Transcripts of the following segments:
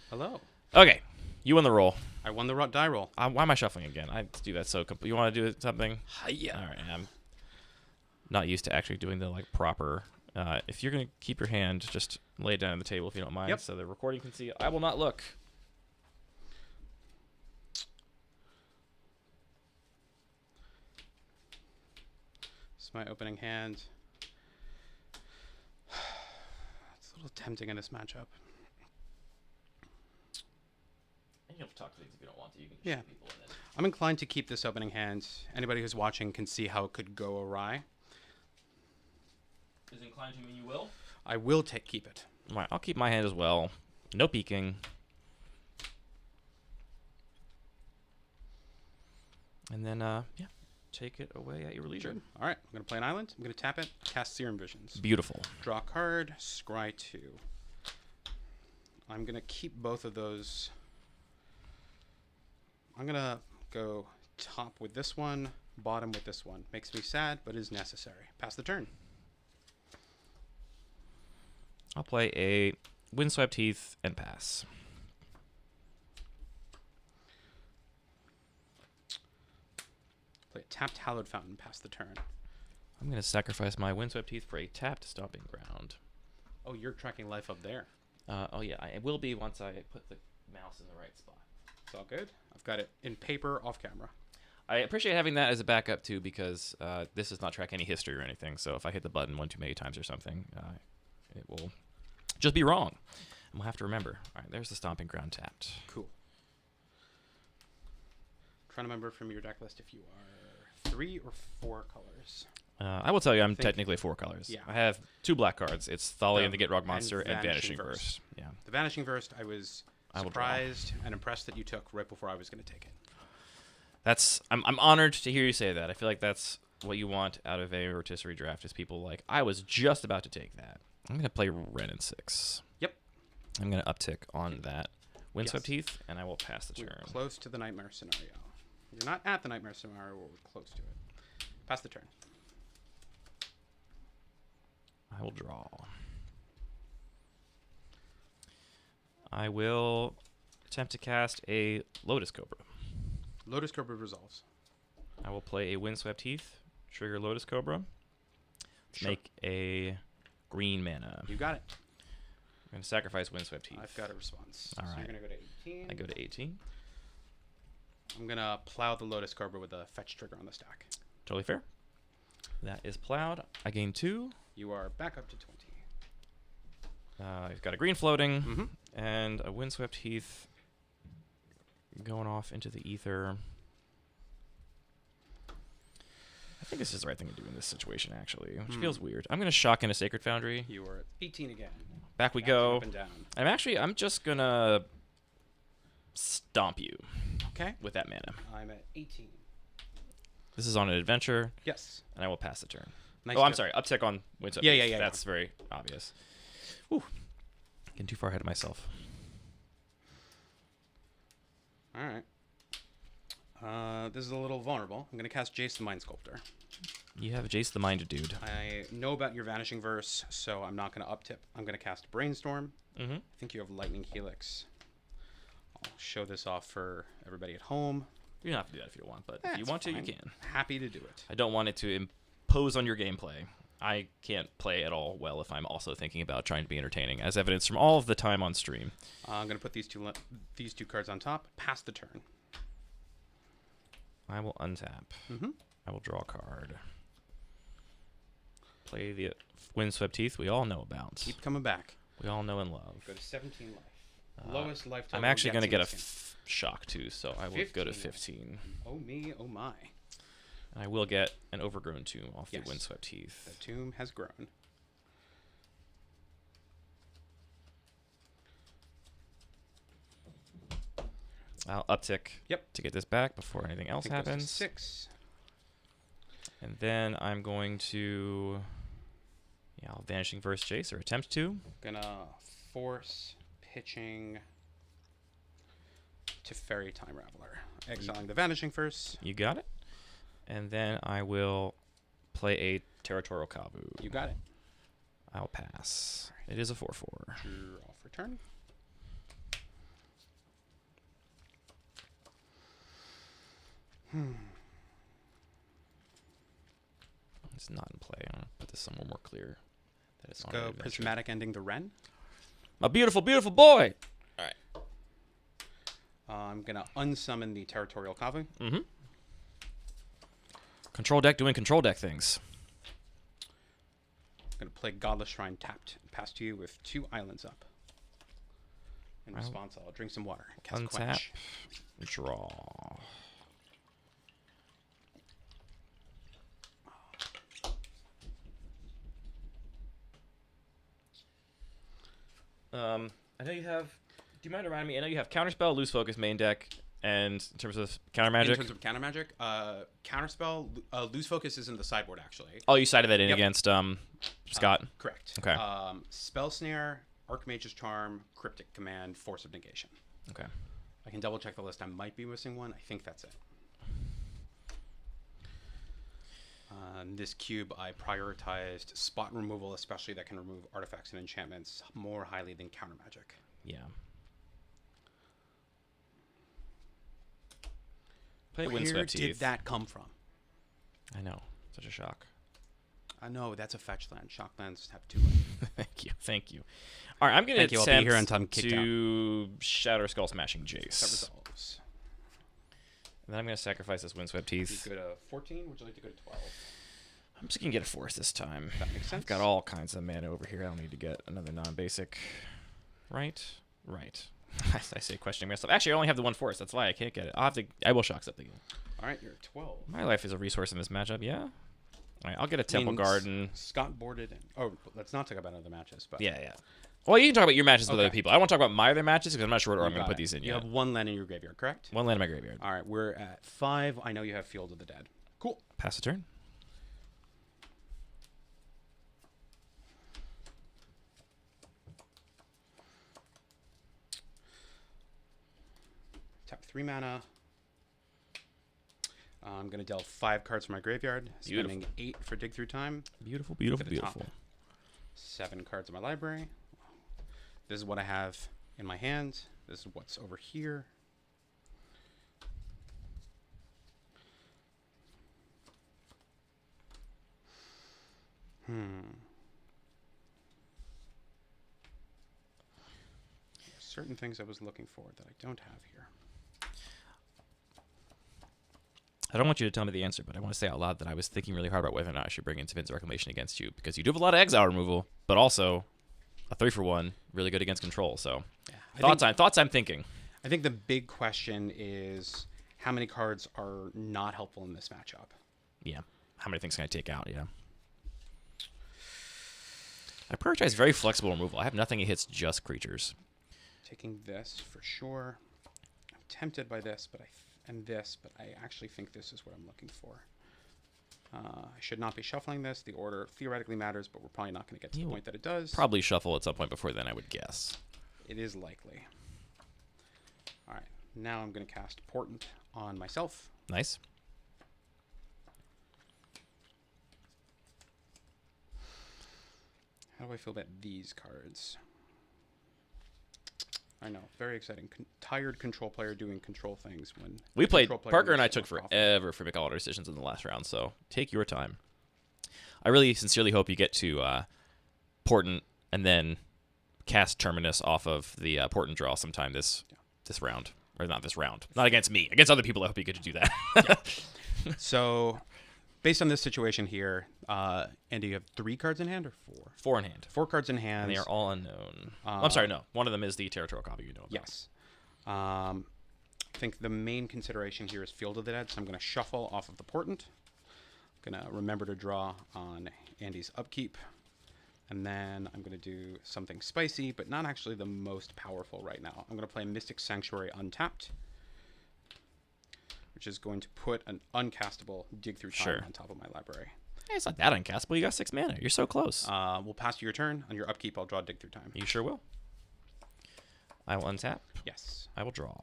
Hello. Okay, you won the roll. I won the die roll. Why am I shuffling again? I do that so. You want to do something? Hiya. All right. I'm not used to actually doing the proper. If you're gonna keep your hand, just lay it down on the table if you don't mind, Yep. so the recording can see. I will not look. It's my opening hand. It's a little tempting in this matchup. You don't have to talk to things if you don't want to. You can Yeah. shoot people in it. I'm inclined to keep this opening hand. Anybody who's watching can see how it could go awry. Is inclined to mean you will? I will keep it. All right, I'll keep my hand as well. No peeking. And then, yeah, take it away at your leisure. Good. All right. I'm going to play an island. I'm going to tap it. Cast Serum Visions. Beautiful. Draw a card. Scry 2. I'm going to keep both of those. I'm going to go top with this one, bottom with this one. Makes me sad, but is necessary. Pass the turn. I'll play a Windswept Heath and pass. Play a tapped Hallowed Fountain. Pass the turn. I'm going to sacrifice my Windswept Heath for a tapped Stomping Ground. Oh, you're tracking life up there. Oh, yeah, it will be once I put the mouse in the right spot. It's all good. I've got it in paper off camera. I appreciate having that as a backup, too, because this does not track any history or anything. So if I hit the button one too many times or something, it will just be wrong. And we'll have to remember. All right, there's the Stomping Ground tapped. Cool. Trying to remember from your deck list if you are 3 or 4 colors. I will tell you, I'm technically 4 colors. Yeah. I have 2 black cards. It's Thali and the Gitrog and Monster and Vanishing Vanishing Verse. Verse. Yeah. The Vanishing Verse, I was I will draw. surprised and impressed that you took right before I was going to take it. I'm honored to hear you say that. I feel like that's what you want out of a rotisserie draft is people like, I was just about to take that. I'm going to play Ren and 6. Yep. I'm going to uptick on that Windswept Yes. Heath, and I will pass the We're turn. close to the Nightmare scenario. You're not at the Nightmare scenario, but we're close to it. Pass the turn. I will draw. I will attempt to cast a Lotus Cobra. Lotus Cobra resolves. I will play a Windswept Heath, trigger Lotus Cobra. Sure. Make a green mana. You got it. I'm going to sacrifice Windswept Heath. I've got a response. All so right. you're going to go to 18. I go to 18. I'm going to plow the Lotus Cobra with a fetch trigger on the stack. Totally fair. That is plowed. I gain 2. You are back up to 20. I've got a green floating Mm-hmm. and a Windswept Heath going off into the ether. I think this is the right thing to do in this situation, actually, which feels weird. I'm going to shock in a Sacred Foundry. You are at 18 again. Back we Bouncing go. Up and down. I'm just going to stomp you Okay. with that mana. I'm at 18. This is on an adventure, Yes. and I will pass the turn. Nice I'm go. sorry. Uptick on Windswept Yeah, Heath. yeah, yeah, That's very obvious. Whew. Getting too far ahead of myself. All right. This is a little vulnerable. I'm going to cast Jace the Mind Sculptor. You have Jace the Minded Dude. I know about your Vanishing Verse, so I'm not going to uptip. I'm going to cast Brainstorm. Mm-hmm. I think you have Lightning Helix. I'll show this off for everybody at home. You don't have to do that if you want, but if you That's want to, you fine. can. Happy to do it. I don't want it to impose on your gameplay. I can't play at all well if I'm also thinking about trying to be entertaining, as evidenced from all of the time on stream. I'm going to put these two cards on top. Pass the turn. I will untap. Mm-hmm. I will draw a card. Play the Windswept Heath we all know about. Keep coming back. We all know and love. Go to 17 life. Lowest life total. I'm actually going to get a gets in this shock too, so I will go to 15. game. Oh me, oh my. And I will get an Overgrown Tomb off Yes. the Windswept Heath. The tomb has grown. I'll uptick Yep. to get this back before anything I else think goes to happens. 6. And then I'm going to, I'll Vanishing Verse Jace, or attempt to. Gonna force pitching to Fairy Time Raveler. Exiling the Vanishing Verse. You got it. And then I will play a Territorial Kavu. You got it. I'll pass. It is a 4/4. Draw for turn. It's not in play. I'm gonna put this somewhere more clear. That it's Let's on go an adventure. prismatic ending the Wren. My beautiful, beautiful boy. All right. I'm gonna unsummon the Territorial Kavu. Mm-hmm. Control deck doing control deck things. I'm gonna play Godless Shrine tapped, pass to you with 2 islands up. In response, I'll drink some water. Cast Untap. Quench. Draw. I know you have. Do you mind reminding me? I know you have Counterspell, Loose Focus main deck, and in terms of counter magic. In terms of counter magic, Counterspell, Loose Focus is in the sideboard actually. Oh, you sided that in Yep. against Scott. Correct. Okay. Spell Snare, Archmage's Charm, Cryptic Command, Force of Negation. Okay. I can double check the list. I might be missing one. I think that's it. In this cube, I prioritized spot removal, especially that can remove artifacts and enchantments more highly than counter magic. Yeah. Play Where Windswept did Teeth. that come from? I know. Such a shock. I know that's a fetch land. Shock lands have 2 lands. Thank you. Thank you. All right, I'm going Thank to you, I'll be attempt here until I'm kicked to Shatter Skull Smashing Jace. That resolves. And then I'm going to sacrifice this Windswept You Teeth. go to 14. Would you like to go to 12? I'm just going to get a force this time. That makes sense. I've got all kinds of mana over here. I don't need to get another non-basic. Right? Right. I say questioning myself. Actually, I only have the 1 force. That's why I can't get it. I will shock something. All right, you're at 12. My life is a resource in this matchup, yeah? All right, I'll get a Temple Means Garden. Scott boarded. Let's not talk about other matches. But Yeah, yeah. Well, you can talk about your matches with Okay. other people. I want to talk about my other matches because I'm not sure what order I'm You going to got put it. these in You yet. have 1 land in your graveyard, correct? 1 land in my graveyard. All right, we're at 5. I know you have Field of the Dead. Cool. Pass the turn. Tap 3 mana. I'm going to delve 5 cards from my graveyard, spending 8 for Dig Through Time. Beautiful, beautiful, To the top. beautiful. 7 cards in my library. This is what I have in my hand. This is what's over here. Certain things I was looking for that I don't have here. I don't want you to tell me the answer, but I want to say out loud that I was thinking really hard about whether or not I should bring in Spin's Reclamation against you because you do have a lot of exile removal, but also a 3-for-1, really good against control. So thoughts I'm thinking. I think the big question is how many cards are not helpful in this matchup. Yeah. How many things can I take out? Yeah. I prioritize very flexible removal. I have nothing that hits just creatures. Taking this for sure. I'm tempted by this, but I actually think this is what I'm looking for. I should not be shuffling this. The order theoretically matters, but we're probably not going to get to the point that it does. Probably shuffle at some point before then, I would guess. It is likely. All right, now I'm going to cast Portent on myself. Nice. How do I feel about these cards? I know, very exciting. Tired control player doing control things when We played. control player Parker and I moves took more often. forever for make all our decisions in the last round, so take your time. I really sincerely hope you get to Portent and then cast Terminus off of the Portent draw sometime this round. Or not this round. Not against me. Against other people, I hope you get to do that. So, based on this situation here, Andy, you have 3 cards in hand or 4? 4 in hand. 4 cards in hand. And they are all unknown. I'm sorry, no. One of them is the territorial copy you know about. Yes. I think the main consideration here is Field of the Dead, so I'm going to shuffle off of the Portent. I'm going to remember to draw on Andy's upkeep. And then I'm going to do something spicy, but not actually the most powerful right now. I'm going to play Mystic Sanctuary untapped, which is going to put an uncastable Dig Through Time on top of my library. Hey, it's not that uncastable. You got 6 mana. You're so close. We'll pass you your turn. On your upkeep, I'll draw Dig Through Time. You sure will. I will untap. Yes. I will draw.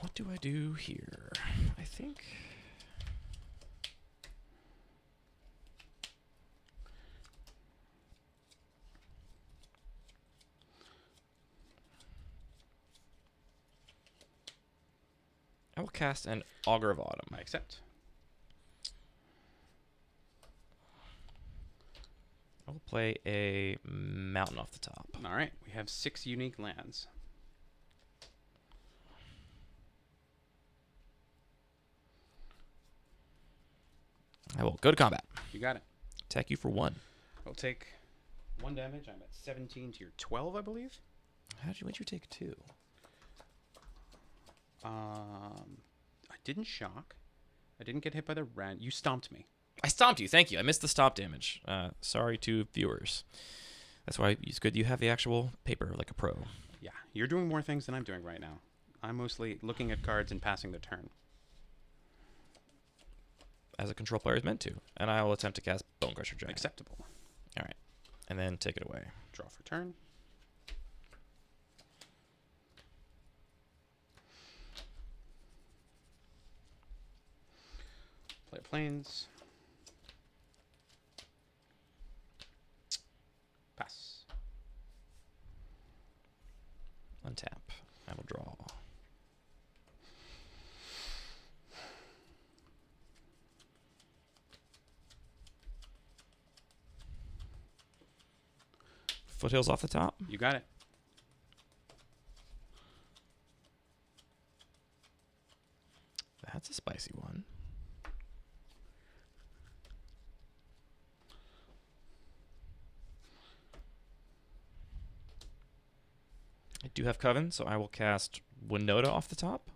What do I do here? I think... I will cast an Augur of Autumn. I accept. I will play a mountain off the top. All right, we have 6 unique lands. I will go to combat. You got it. Attack you for 1. I'll take 1 damage. I'm at 17 to your 12, I believe. What'd you take 2? I didn't shock. I didn't get hit by the rend. You stomped me. I stomped you. Thank you. I missed the stop damage. Sorry to viewers. That's why it's good you have the actual paper like a pro. Yeah, you're doing more things than I'm doing right now. I'm mostly looking at cards and passing the turn. As a control player is meant to. And I will attempt to cast Bone Crusher Giant. Acceptable. All right. And then take it away. Draw for turn. Play planes. Pass. Untap. I will draw. Foothills off the top. You got it. That's a spicy one. I do have Coven, so I will cast Winota off the top.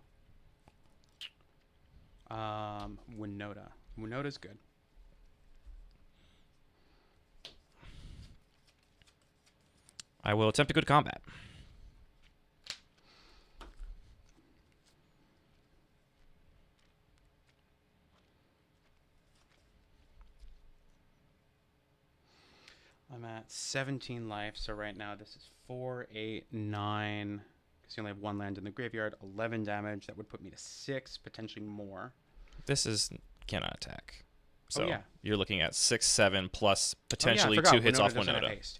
Winota. Winota's good. I will attempt to go to combat. I'm at 17 life, so right now this is 4, 8, 9. Because you only have 1 land in the graveyard. 11 damage. That would put me to 6, potentially more. This is cannot attack. So yeah. you're looking at 6, 7 plus potentially I forgot. 2 hits off doesn't have Winota. haste.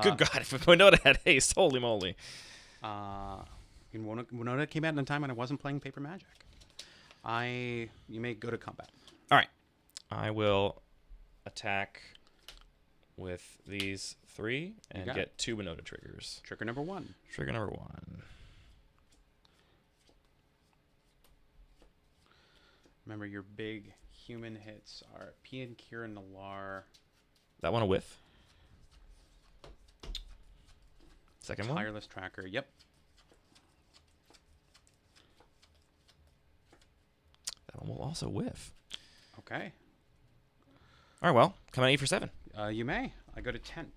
Good God, if Winota had haste, holy moly. Winota came out in a time when I wasn't playing Paper Magic. You may go to combat. All right. I will attack with these 3 and get 2 Winota triggers. Trigger number 1. Trigger number 1. Remember, your big human hits are Pian, Kira, Nalar. That one a whiff. Second one. Tireless Tracker. Yep. That one will also whiff. Okay. All right, well, come on 8 for 7. You may. I go to 10.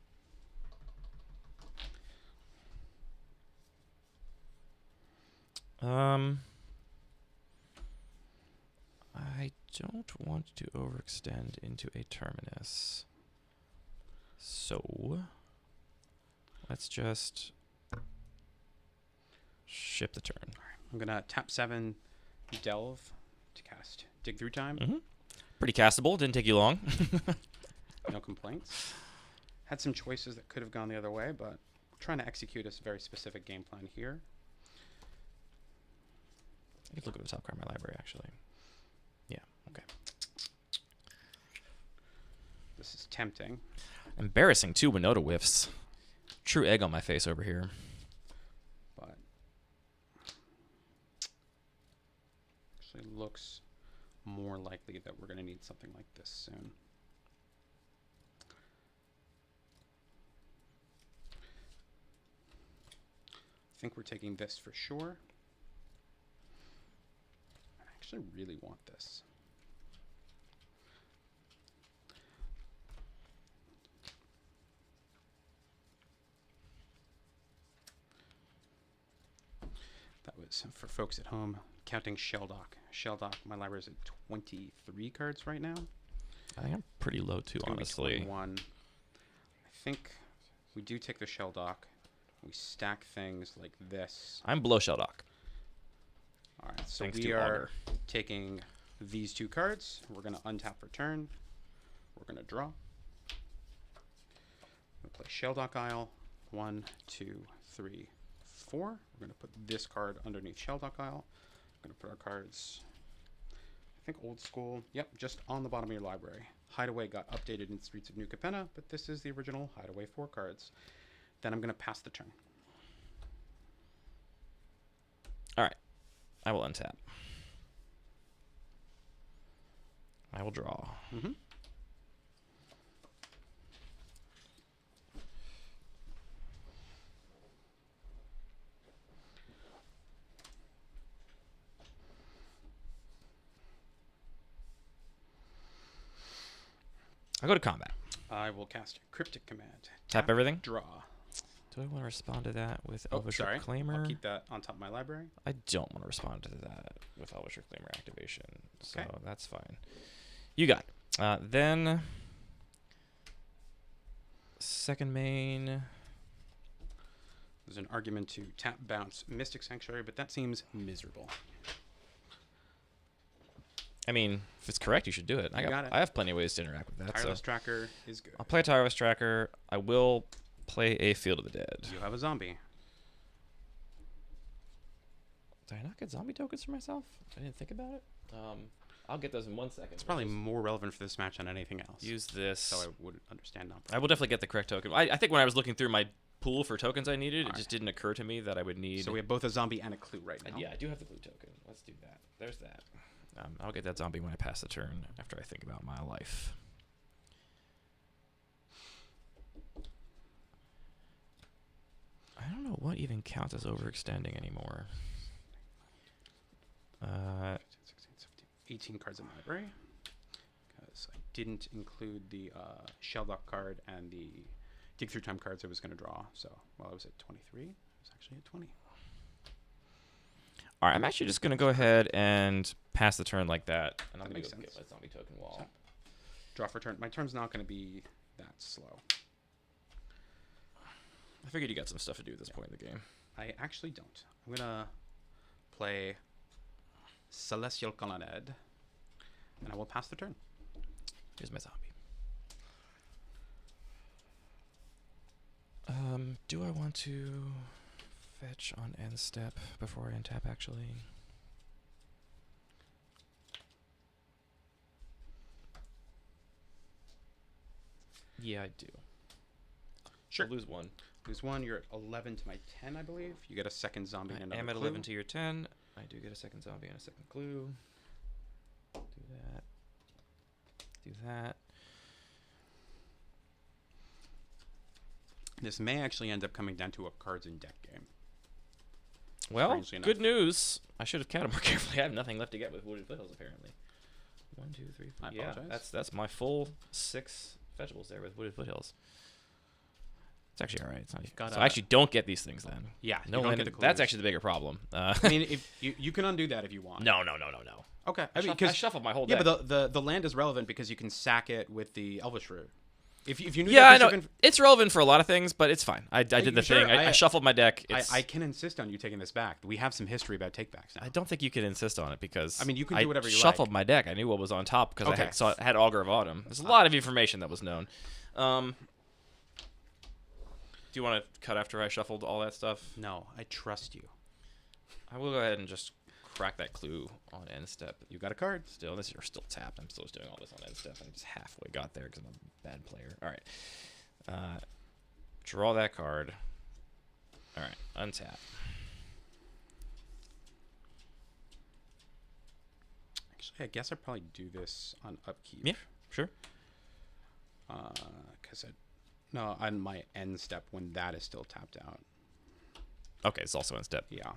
I don't want to overextend into a terminus. So let's just ship the turn. I'm going to tap 7, Delve to cast Dig Through Time. Mm-hmm. Pretty castable. Didn't take you long. No complaints. Had some choices that could have gone the other way, but we're trying to execute a very specific game plan here. I could look at the top card of my library, actually. Yeah, okay. This is tempting. Embarrassing, 2 Winota whiffs. True egg on my face over here. But actually looks more likely that we're going to need something like this soon. I think we're taking this for sure. I actually really want this. That was for folks at home counting Shelldock. Shelldock, my library is at 23 cards right now. I think I'm pretty low, too, honestly. 21. I think we do take the Shelldock. We stack things like this. I'm below Shelldock. All right, so Thanks we to are Augur. taking these 2 cards. We're going to untap for turn. We're going to draw. We're going to play Shelldock Isle. 1, 2, 3, 4. We're going to put this card underneath Shelldock Isle. Gonna put our cards, I think old school. Yep, just on the bottom of your library. Hideaway got updated in Streets of New Capenna, but this is the original Hideaway 4 cards. Then I'm gonna pass the turn. All right. I will untap. I will draw. Mm-hmm. I'll go to combat. I will cast Cryptic Command. Tap everything? Draw. Do I want to respond to that with Oh, Elvish sorry. Reclaimer? I'll keep that on top of my library. I don't want to respond to that with Elvish Reclaimer activation, so Okay. that's fine. You got it. Then, second main. There's an argument to tap bounce Mystic Sanctuary, but that seems miserable. I mean, if it's correct, you should do it. You got it. I have plenty of ways to interact with that. Tireless So Tracker is good. I'll play a Tireless Tracker. I will play a Field of the Dead. You have a zombie. Did I not get zombie tokens for myself? I didn't think about it. I'll get those in 1 second. It's probably more relevant for this match than anything else. Use this. So I would understand now. I will definitely get the correct token. I think when I was looking through my pool for tokens I needed, All it just didn't occur to me that I would need. So we have both a zombie and a clue right now. Yeah, I do have the blue token. Let's do that. There's that. I'll get that zombie when I pass the turn after I think about my life. I don't know what even counts as overextending anymore. 15, 16, 17, 18 cards in my library. Because I didn't include the Shell Dock card and the Dig Through Time cards I was going to draw. So while I was at 23, I was actually at 20. All right, I'm actually just going to go ahead and pass the turn like that. And I'm That going makes to go get sense. my zombie token wall. So, draw for turn. My turn's not going to be that slow. I figured you got some stuff to do at this point in the game. I actually don't. I'm going to play Celestial Colonnade, and I will pass the turn. Here's my zombie. Do I want to fetch on end step before I untap, actually? Yeah, I do. Sure. I'll lose one. Lose one. You're at 11 to my 10, I believe. You get a second zombie and I another am at clue. 11 to your 10. I do get a second zombie and a second clue. Do that. Do that. This may actually end up coming down to a cards in deck game. Well, Strangely enough. good news. I should have counted more carefully. I have nothing left to get with Wooded Foothills, apparently. 1, 2, 3, 4. I Yeah, apologize. that's my full 6 vegetables there with Wooded Foothills. It's actually all right. It's not, got so a- I actually don't get these things then. Yeah, No you don't land. get the That's clues. actually the bigger problem. I mean, if you can undo that if you want. No. Okay. I, I mean, I shuffled my whole yeah, deck. but the land is relevant because you can sack it with the Elvish Root. If you knew Yeah, that I know. this you It's relevant for a lot of things, but it's fine. I did the sure, thing. I shuffled my deck. It's, I can insist on you taking this back. We have some history about takebacks now. I don't think you can insist on it because I mean, you can do whatever you shuffled like. my deck. I knew what was on top because Okay. I had Augur of Autumn. There's a lot of information that was known. Do you want to cut after I shuffled all that stuff? No, I trust you. I will go ahead and just crack that clue on end step. You got a card. Still, this you're still tapped. I'm still just doing all this on end step. I just halfway got there because I'm a bad player. All right. Draw that card. All right. Untap. Actually, I guess I'd probably do this on upkeep. Yeah, sure. Because no, on my end step when that is still tapped out. Okay, it's also end step. Yeah.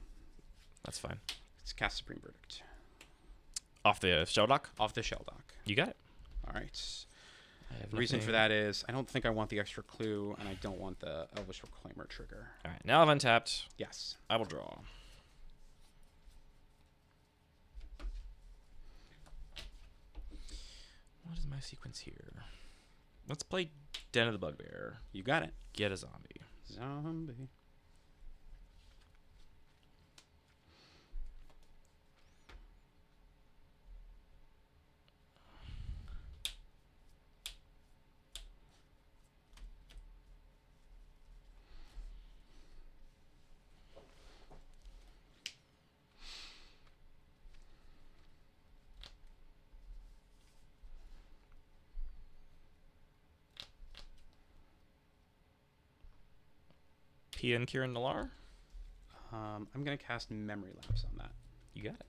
That's fine. It's cast Supreme Verdict. Off the shell dock? Off the Shell Dock. You got it. All right. I have The reason for nothing- that is I don't think I want the extra clue, and I don't want the Elvish Reclaimer trigger. All right, now I've untapped. Yes. I will draw. What is my sequence here? Let's play Den of the Bugbear. You got it. Get a zombie. Zombie. Pia and Kieran Nalar. I'm going to cast Memory Lapse on that. You got it.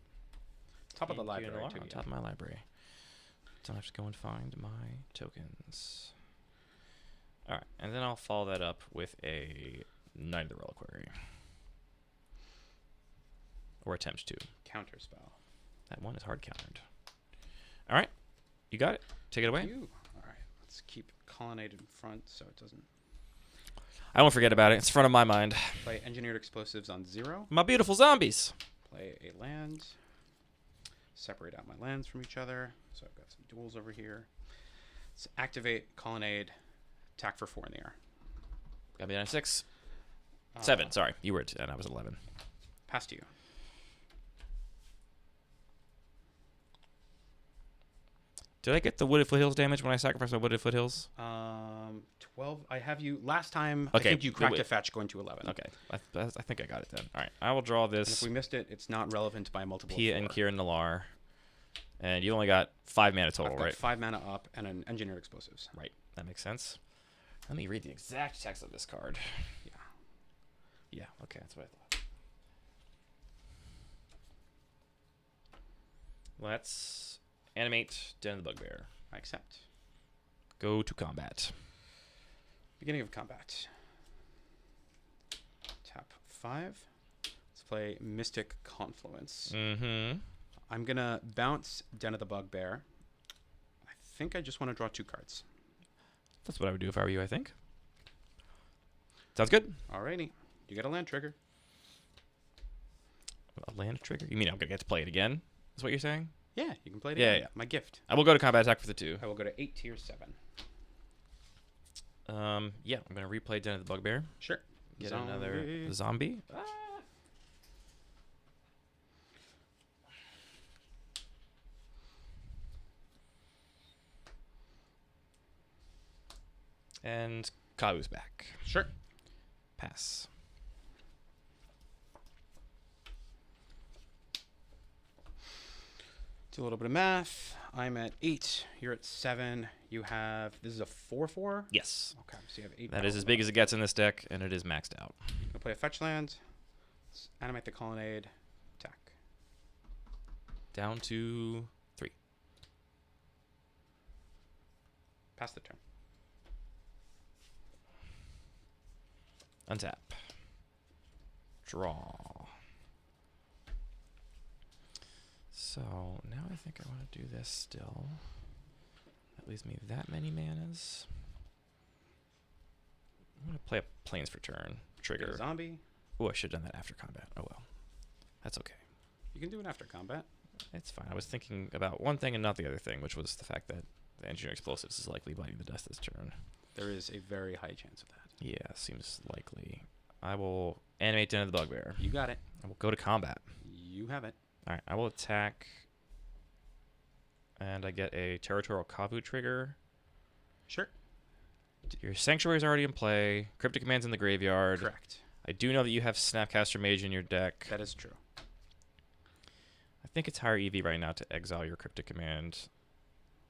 Top of the Pia and Kieran library, Nalar too. on Yeah. top of my library. So I have to go and find my tokens. All right, and then I'll follow that up with a Knight of the Reliquary. Or attempt to. Counter spell. That one is hard countered. All right, you got it. Take it away. You. All right, let's keep Colonnade in front so it doesn't. I won't forget about it. It's front of my mind. Play Engineered Explosives on 0. My beautiful zombies. Play a land. Separate out my lands from each other. So I've got some duels over here. Let's activate Colonnade. Attack for 4 in the air. Got me down to 6. 7, sorry. You were at 10. I was 11. Pass to you. Did I get the Wooded Foothills damage when I sacrificed my Wooded Foothills? 12. I have you. Last time, Okay, I think you cracked wait. a fetch going to 11. Okay. I think I got it then. All right. I will draw And this. if we missed it, it's not relevant by multiple. Pia and Kieran Nalar. And you only got 5 mana total, I've got right? 5 mana up and an Engineered Explosives. Right. That makes sense. Let me read the exact text of this card. Yeah. Yeah, okay, that's what I thought. Let's animate Den of the Bugbear. I accept. Go to combat. Beginning of combat. Tap 5. Let's play Mystic Confluence. Mm-hmm. I'm going to bounce Den of the Bugbear. I think I just want to draw 2 cards. That's what I would do if I were you, I think. Sounds good. Alrighty. You get a land trigger. A land trigger? You mean I'm going to get to play it again? Is what you're saying? Yeah, you can play it Yeah, again. yeah. My gift. I will go to combat attack for the 2. I will go to 8 tier 7. Yeah, I'm going to replay Den of the Bugbear. Sure. Get another zombie. Ah. And Kau's back. Sure. Pass. Do a little bit of math. I'm at 8. You're at 7. You have... This is a 4/4? Yes. Okay, so you have 8. That is as big as it gets in this deck, and it is maxed out. I'm going to play a fetch land. Let's animate the Colonnade. Attack. Down to 3. Pass the turn. Untap. Draw. So now I think I want to do this still. That leaves me that many manas. I'm going to play a Plains for turn. Get Trigger. a zombie. Oh, I should have done that after combat. Oh well. That's okay. You can do it after combat. It's fine. I was thinking about one thing and not the other thing, which was the fact that the Engineering Explosives is likely biting the dust this turn. There is a very high chance of that. Yeah, seems likely. I will animate Den of the Bugbear. You got it. I will go to combat. You have it. All right, I will attack, and I get a Territorial Kavu trigger. Sure. Your Sanctuary is already in play. Cryptic Command's in the graveyard. Correct. I do know that you have Snapcaster Mage in your deck. That is true. I think it's higher EV right now to exile your Cryptic Command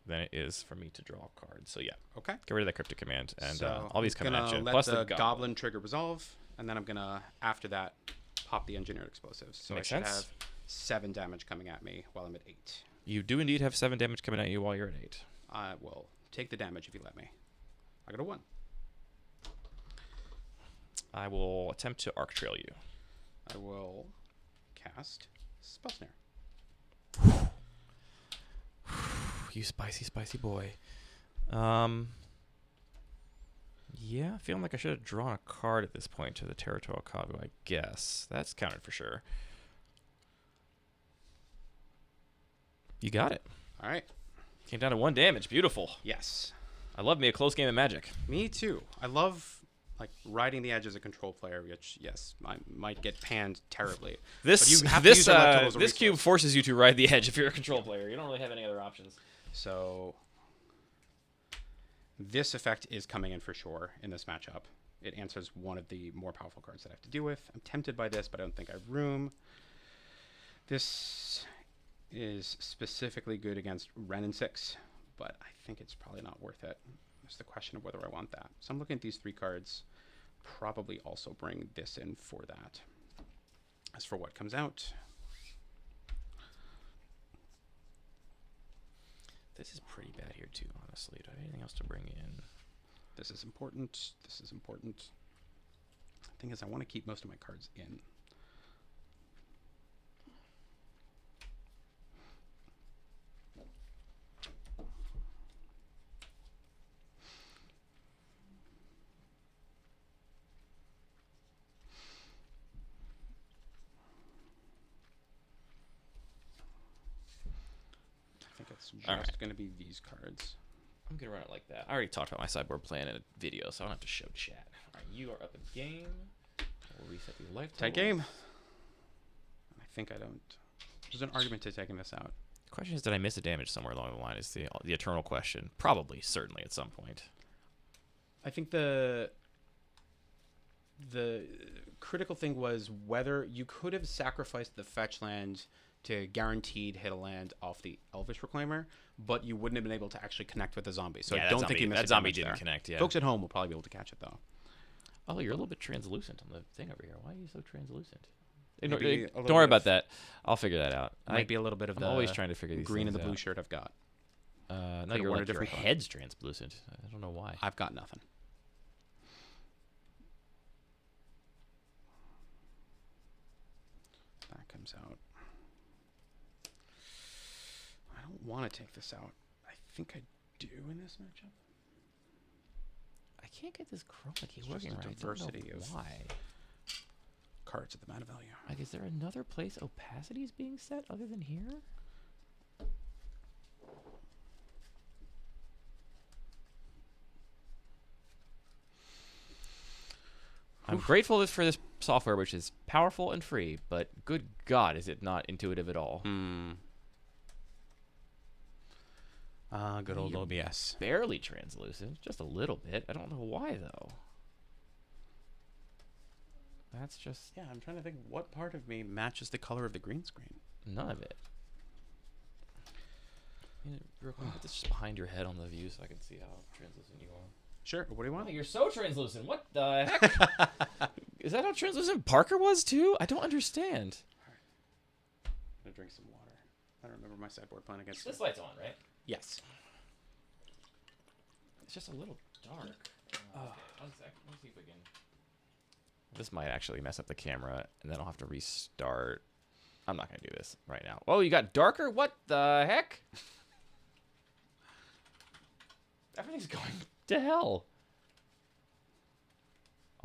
than it is for me to draw a card. So yeah, Okay. get rid of that Cryptic Command, and So all these I'm come at gonna you. let Plus the the goblin trigger resolve, and then I'm going to, after that, pop the Engineered Explosives. So Makes I should sense. have 7 damage coming at me while I'm at 8. You do indeed have 7 damage coming at you while you're at 8. I will take the damage if you let me. I got a 1. I will attempt to Arc Trail you. I will cast Spell Snare. You spicy, spicy boy. Yeah, feeling like I should have drawn a card at this point to the Territorial Kavu, I guess. That's counted for sure. You got it. All right. Came down to 1 damage. Beautiful. Yes. I love me a close game of Magic. Me too. I love like riding the edge as a control player, which yes, I might get panned terribly. This But you have to use that left total as a this cube resource. forces you to ride the edge if you're a control player. You don't really have any other options. So this effect is coming in for sure in this matchup. It answers one of the more powerful cards that I have to deal with. I'm tempted by this, but I don't think I have room. This is specifically good against Ren and 6, but I think it's probably not worth it. It's the question of whether I want that. So I'm looking at these 3 cards. probably also bring this in for that. As for what comes out, This is pretty bad here too, honestly. Do I have anything else to bring in? this is important. This is important. The thing is, I want to keep most of my cards in. I think it's just going to be these cards. I'm gonna run it like that. I already talked about my sideboard plan in a video, so I don't have to show chat. All right, you are up in game. We'll reset the life. Tight game. I think I don't. There's an argument to taking this out. The question is, did I miss a damage somewhere along the line? Is the eternal question. Probably, certainly, at some point. I think the critical thing was whether you could have sacrificed the fetch land to guaranteed hit a land off the Elvish Reclaimer, but you wouldn't have been able to actually connect with the zombie. So Yeah, I that don't zombie- think you missed that a zombie damage didn't there. connect, yeah. Folks at home will probably be able to catch it though. Oh, you're a little bit translucent on the thing over here. Why are you so translucent? Maybe a Don't little worry bit about of- that. I'll figure that out. Might be a little bit of I'm the always trying to figure these green and the things blue out. shirt I've got. No, Could've your, worn a like, your different color. head's translucent. I don't know why. I've got nothing. That comes out. I don't want to take this out. I think I do in this matchup. I can't get this chroma key It's working just a right. diversity I don't know of- why. Cards at the mana value. Like, is there another place opacity is being set other than here? I'm grateful for this software, which is powerful and free, but good God, is it not intuitive at all? Good old You're OBS. Barely translucent, just a little bit. I don't know why, though. That's just Yeah, I'm trying to think what part of me matches the color of the green screen. none of it. Real quick, put this just behind your head on the view so I can see how translucent you are. Sure. What do you Oh, want? you're so translucent. What the heck? Is that how translucent Parker was, too? I don't understand. I'm gonna drink some water. I don't remember my sideboard plan against This it. light's on, right? Yes. It's just a little dark. Okay, one sec. Let me see if we can... This might actually mess up the camera, and then I'll have to restart. I'm not going to do this right now. Oh, you got darker? What the heck? Everything's going to hell.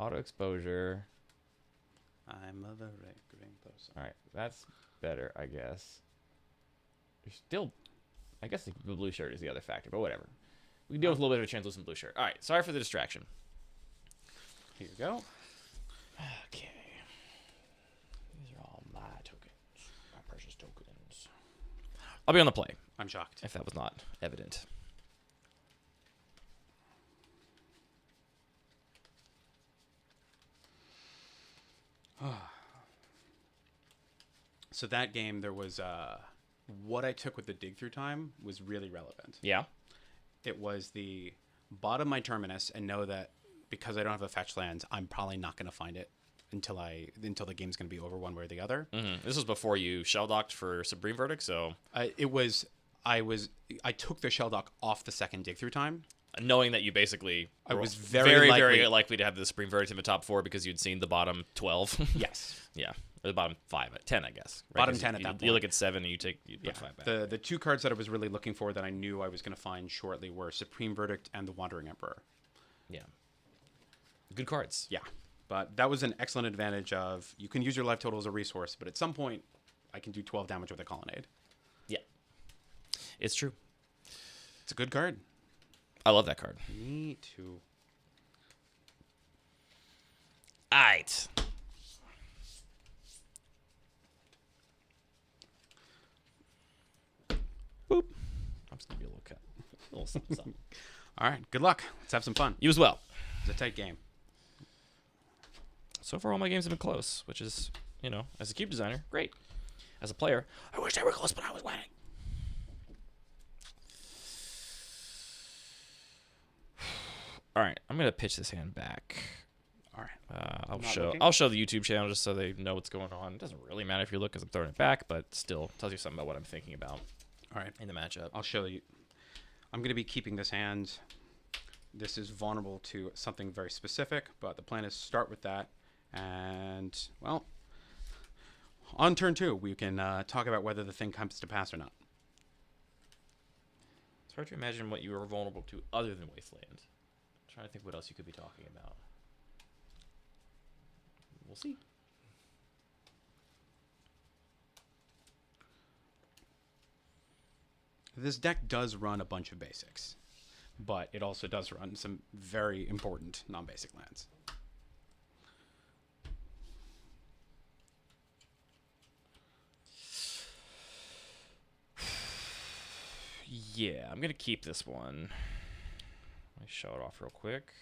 Auto exposure. I'm a very green person. All right, that's better, I guess. You're still... I guess the blue shirt is the other factor, but whatever. We can deal with a little bit of a translucent blue shirt. All right, sorry for the distraction. Here you go. Okay. These are all my tokens. My precious tokens. I'll be on the play, I'm shocked. if that was not evident. So that game, there was what I took with the dig through time was really relevant. Yeah? It was the bottom my terminus and know that because I don't have a fetch land, I'm probably not going to find it until the game's going to be over one way or the other. Mm-hmm. This was before you shell docked for Supreme Verdict, so I took the shell dock off the second dig through time. knowing that you basically I were was very likely- likely to have the Supreme Verdict in the top 4 because you'd seen the bottom 12. Yes. Yeah. Or the bottom 5, 10, I guess. Right? Bottom 'Cause 10 at you, that You look point. at 7 and you Yeah. put 5 back. The two cards that I was really looking for that I knew I was going to find shortly were Supreme Verdict and the Wandering Emperor. Yeah. Good cards. Yeah. But that was an excellent advantage of you can use your life total as a resource, but at some point I can do 12 damage with a colonnade. Yeah. It's true. It's a good card. I love that card. Me too. Alright. Boop. I'm just gonna be a little cut. A little something, something. All right. Good luck. Let's have some fun. You as well. It's a tight game. So far, all my games have been close, which is, as a cube designer, great. As a player, I wish they were close, but I was winning. All right, I'm gonna pitch this hand back. All right. I'll not show looking. I'll show the YouTube channel just so they know what's going on. It doesn't really matter if you look because I'm throwing it back, but still tells you something about what I'm thinking about All right. in the matchup. I'll show you. I'm going to be keeping this hand. This is vulnerable to something very specific, but the plan is start with that. And, well, on turn 2, we can talk about whether the thing comes to pass or not. It's hard to imagine what you were vulnerable to other than Wasteland. I'm trying to think what else you could be talking about. We'll see. This deck does run a bunch of basics, but it also does run some very important non-basic lands. Yeah, I'm going to keep this one. Let me show it off real quick.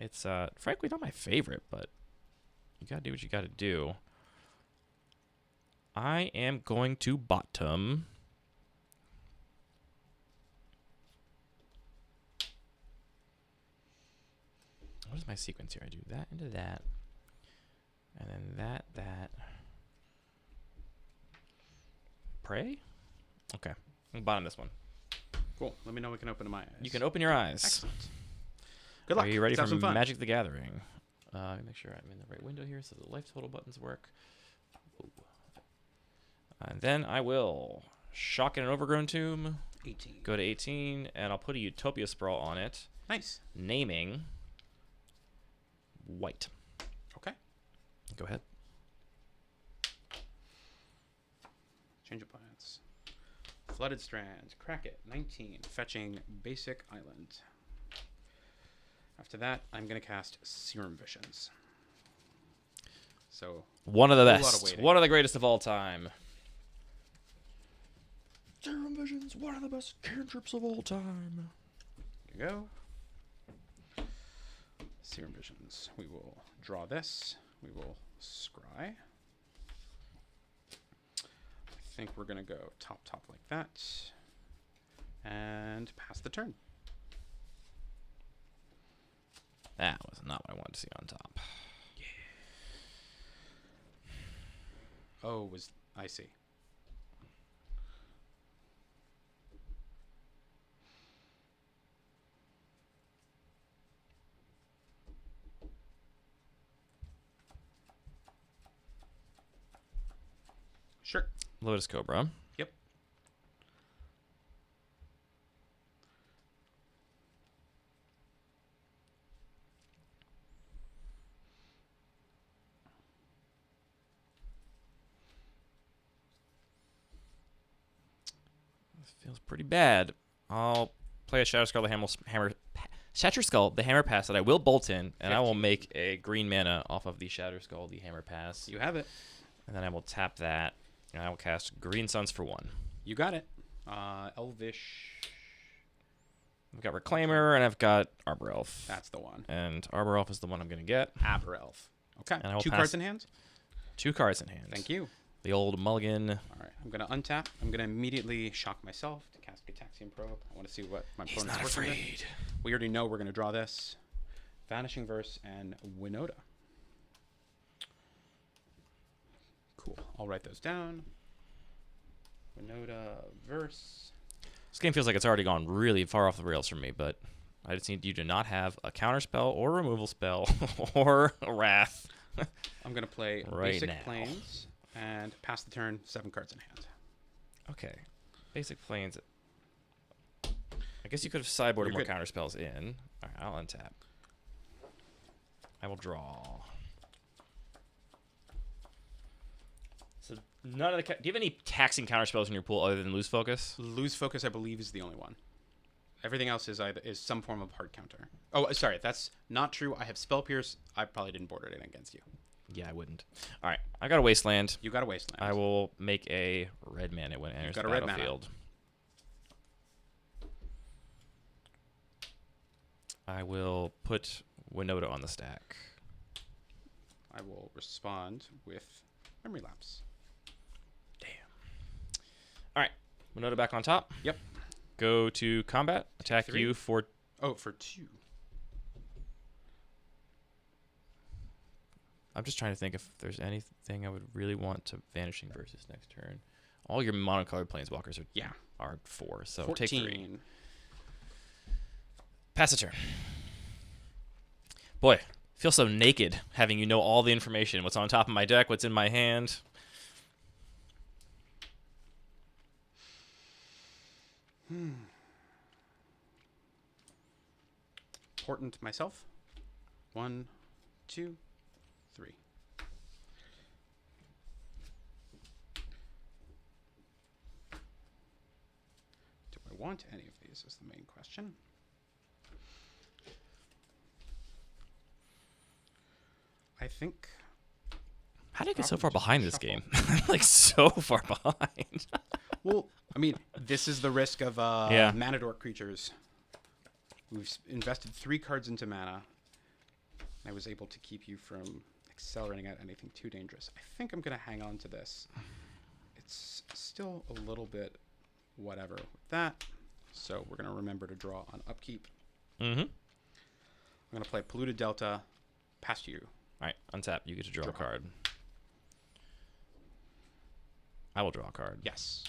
It's frankly not my favorite, but you got to do what you got to do. I am going to bottom. What is my sequence here? I do that into that. And then that. Pray? Okay. I'm bottom this one. Cool. Let me know when we can open my eyes. You can open your eyes. Excellent. Good luck. Are you ready Let's for have some fun. Magic the Gathering? Let me make sure I'm in the right window here so the life total buttons work. Ooh. And then I will shock in an Overgrown Tomb. 18. Go to 18, and I'll put a Utopia Sprawl on it. Nice. Naming white. Okay. Go ahead. Change of plans. Flooded Strands. Crack it. 19. Fetching Basic Island. After that, I'm going to cast Serum Visions. So, One of the a lot of best. waiting. One of the greatest of all time. Serum Visions, one of the best cantrips of all time. There you go. Serum Visions. We will draw this. We will scry. I think we're going to go top like that. And pass the turn. That was not what I wanted to see on top. Oh, I see. Sure. Lotus Cobra. Yep. This feels pretty bad. I'll play a Shatter Skull, the Hammer Pass that I will bolt in, and I will 15. make a green mana off of the Shatter Skull, the Hammer Pass. You have it. And then I will tap that, and I will cast Green Suns for 1. You got it. Elvish. I've got Reclaimer, and I've got Arbor Elf. That's the one. And Arbor Elf is the one I'm going to get. Aber Elf. Okay. And I will 2 pass- cards in hand. 2 cards in hand. Thank you. The old mulligan. All right. I'm going to untap. I'm going to immediately shock myself to cast Gataxian Probe. I want to see what my He's opponent's not working with. afraid. We already know we're going to draw this. Vanishing Verse and Winota. Cool. I'll write those down. Winota Verse. This game feels like it's already gone really far off the rails for me, but I just need you to not have a counter spell or removal spell or a wrath. I'm going to play Right Basic now. Plains and pass the turn. 7 cards in hand. Okay. Basic Plains. I guess you could have sideboarded You're more good. counter spells in. All right, I'll untap. I will draw. So none of the. Do you have any taxing counter spells in your pool other than Lose Focus? Lose Focus, I believe, is the only one. Everything else is some form of hard counter. Oh, sorry, that's not true. I have Spell Pierce. I probably didn't border it in against you. Yeah, I wouldn't. All right, I got a Wasteland. You got a Wasteland. I will make a red mana when it enters got the a red mana. battlefield. I will put Winota on the stack. I will respond with Memory Lapse. Damn. All right, Winota back on top. Yep. Go to combat. Attack 3. you for Oh, for 2. I'm just trying to think if there's anything I would really want to Vanishing versus next turn. All your monocolored planeswalkers are 4, so 14. take 3. Pass a turn. Boy, feel so naked having you know all the information. What's on top of my deck, what's in my hand. Important myself. 1, 2, 3. Do I want any of these is the main question. I think... How did I get so far behind this game? Like, so far behind. Well, I mean, this is the risk of mana dork creatures. We've invested 3 cards into mana. I was able to keep you from accelerating out anything too dangerous. I think I'm going to hang on to this. It's still a little bit whatever with that. So we're going to remember to draw on upkeep. Mm-hmm. I'm going to play Polluted Delta, pass to you. All right, untap. You get to draw a card. I will draw a card. Yes.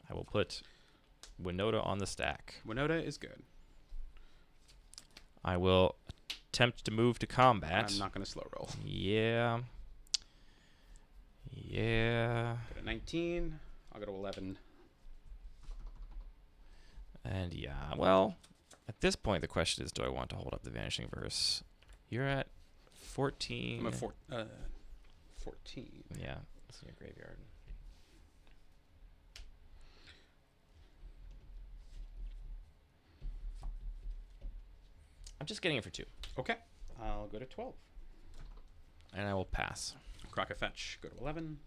I will put Winota on the stack. Winota is good. I will attempt to move to combat. I'm not going to slow roll. Yeah. Yeah. Go to 19. I'll go to 11. And yeah, well, at this point, the question is, do I want to hold up the Vanishing Verse? You're at 14. I'm at 14. Yeah, it's in your graveyard. I'm just getting it for 2. Okay. I'll go to 12. And I will pass. Croc a fetch. Go to 11.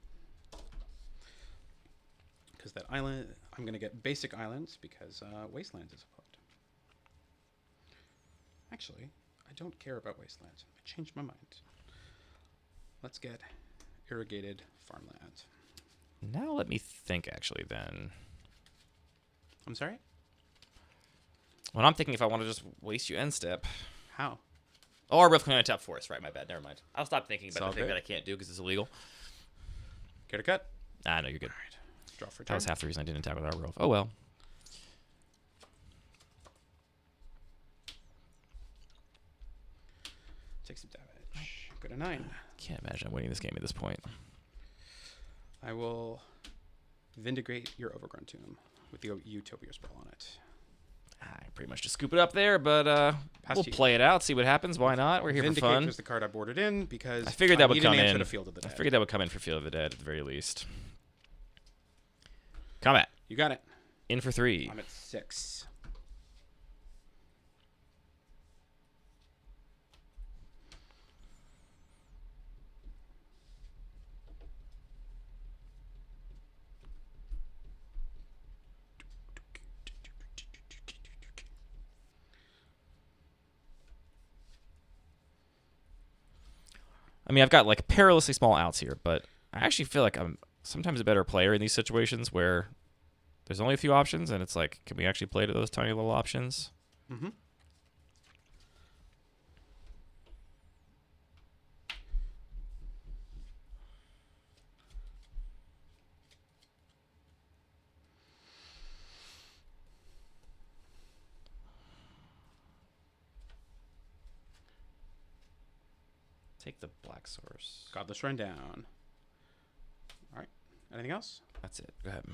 Because that island... I'm going to get basic islands because Wastelands is a card. Actually, I don't care about Wastelands. I changed my mind. Let's get Irrigated Farmland. Now let me think, actually, then. I'm sorry? Well, I'm thinking if I want to just waste you end step. How? Or Rift Clearing Tap Forest. Right, my bad. Never mind. I'll stop thinking about the thing good. that I can't do because it's illegal. Care to cut? No, you're good. All right. Draw for That turn. was half the reason I didn't attack with our Rove. Oh, well. Take some damage. Go to 9. Can't imagine I'm winning this game at this point. I will Vindicate your Overgrown Tomb with the Utopia spell on it. I pretty much just scoop it up there, but we'll play it out, see what happens. Why not? We're here Vindicate for fun. was the card I boarded in because I figured that would come in. To Field of the Dead. I figured that would come in for Field of the Dead at the very least. Combat. You got it. In for 3. I'm at 6. I mean, I've got like perilously small outs here, but I actually feel like I'm sometimes a better player in these situations where there's only a few options, and it's like, can we actually play to those tiny little options? Mm-hmm. Take the black source. Godless Rundown. All right. Anything else? That's it. Go ahead. I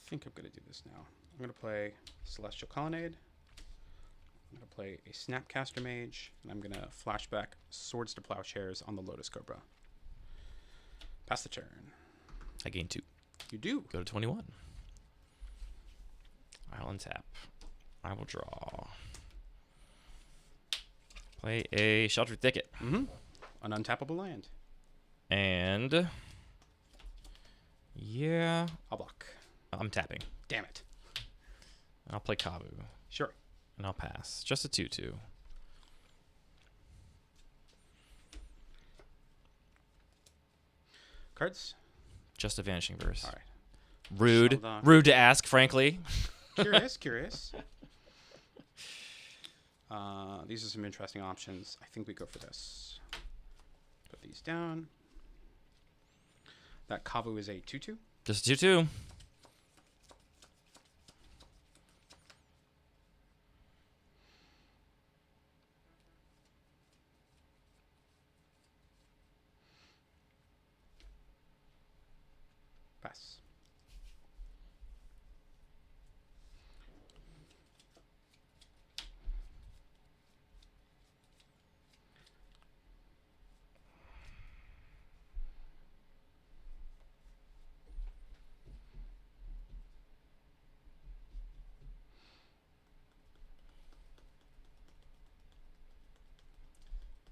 think I'm going to do this now. I'm going to play Celestial Colonnade. I'm going to play a Snapcaster Mage, and I'm going to flashback Swords to Plowshares on the Lotus Cobra. Pass the turn. I gain 2. You do. Go to 21. I'll untap. I will draw. Play a Sheltered Thicket. Mm-hmm. An untappable land. And yeah, I'll block. I'm tapping. Damn it. I'll play Kabu. Sure. And I'll pass. Just a 2/2. Cards? Just a Vanishing Verse. All right. Rude. Sheldon. Rude to ask, frankly. Curious, curious. These are some interesting options. I think we go for this. Put these down. That Kavu is a 2/2. Just 2/2. Pass.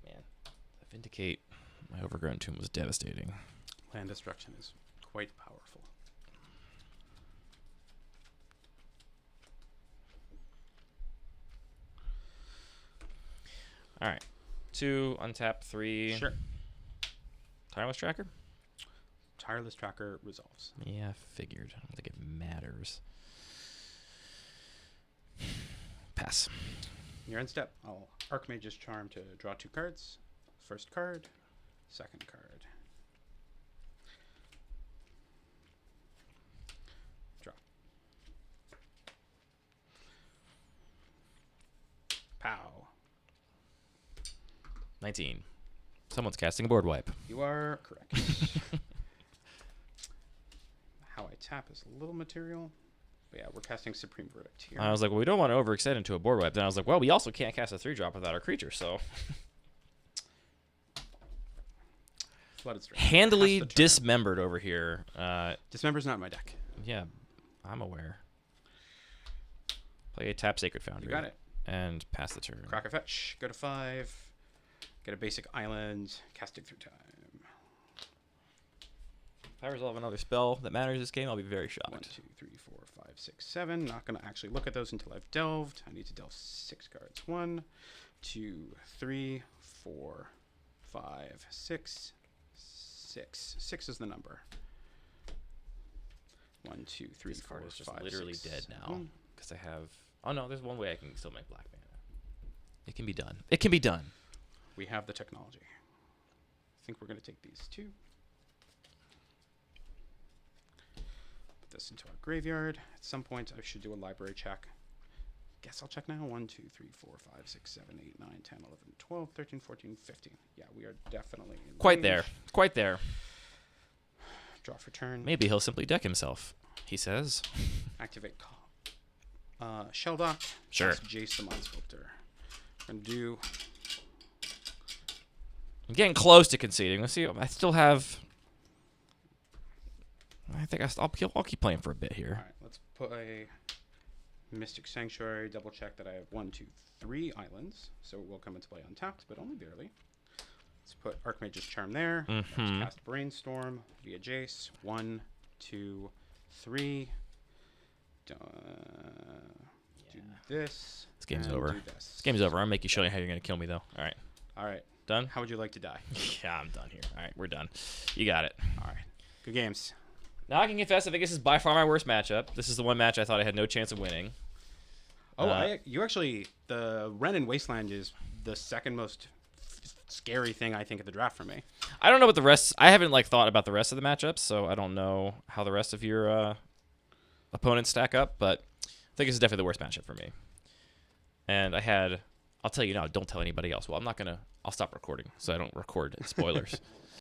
Man, Vindicate, my Overgrown Tomb was devastating. Land destruction is quite powerful. All right. 2, untap 3. Sure. Tireless Tracker? Tireless Tracker resolves. Yeah, figured. I don't think it matters. Pass. Your end step, I'll Archmage's Charm to draw 2 cards. First card, second card. Draw. Pow. 19. Someone's casting a board wipe. You are correct. How I tap is a little material. But yeah, we're casting Supreme Verdict here. I was like, well, we don't want to overextend into a board wipe. Then I was like, well, we also can't cast a 3-drop without our creature, so. Flooded Strike. Handily Pass the turn. dismembered over here. Dismember's not in my deck. Yeah, I'm aware. Play a tap Sacred Foundry. You got it. And pass the turn. Crack a fetch. Go to 5. Get a basic island. Cast it through time. If I resolve another spell that matters this game, I'll be very shocked. 1, 2, 3, 4, 5, 6, 7. Not going to actually look at those until I've delved. I need to delve 6 cards. 1, 2, 3, 4, 5, 6. 6. 6 is the number. 1, 2, 3, This 4, card is just 5, literally 6, dead now. 7. Because I have... Oh, no, there's one way I can still make black mana. It can be done. It can be done. We have the technology. I think we're going to take these 2. Put this into our graveyard. At some point, I should do a library check. Guess I'll check now. 1, 2, 3, 4, 5, 6, 7, 8, 9, 10, 11, 12, 13, 14, 15. Yeah, we are definitely in Quite range. there. Quite there. Draw for turn. Maybe he'll simply deck himself, he says. Activate Shell Dock. Sure. Cast Jace the Mind Sculptor. We're going to do... I'm getting close to conceding. Let's see. I still have... I think I'll keep playing for a bit here. All right, let's put a Mystic Sanctuary. Double check that I have 1, 2, 3 islands. So it will come into play untapped, but only barely. Let's put Archmage's Charm there. Let's cast Brainstorm via Jace. 1, 2, 3. Do this. This game's and over. do this. This game's over. I'm making show you how you're going to kill me, though. All right. All right. Done? How would you like to die? Yeah, I'm done here. All right, we're done. You got it. All right. Good games. Now I can confess, I think this is by far my worst matchup. This is the one match I thought I had no chance of winning. Oh, you actually, the Ren and Wasteland is the second most scary thing I think of the draft for me. I don't know what the rest... I haven't thought about the rest of the matchups, so I don't know how the rest of your opponents stack up, but I think this is definitely the worst matchup for me. And I had... I'll tell you now, don't tell anybody else. Well, I'm not going to... I'll stop recording so I don't record spoilers.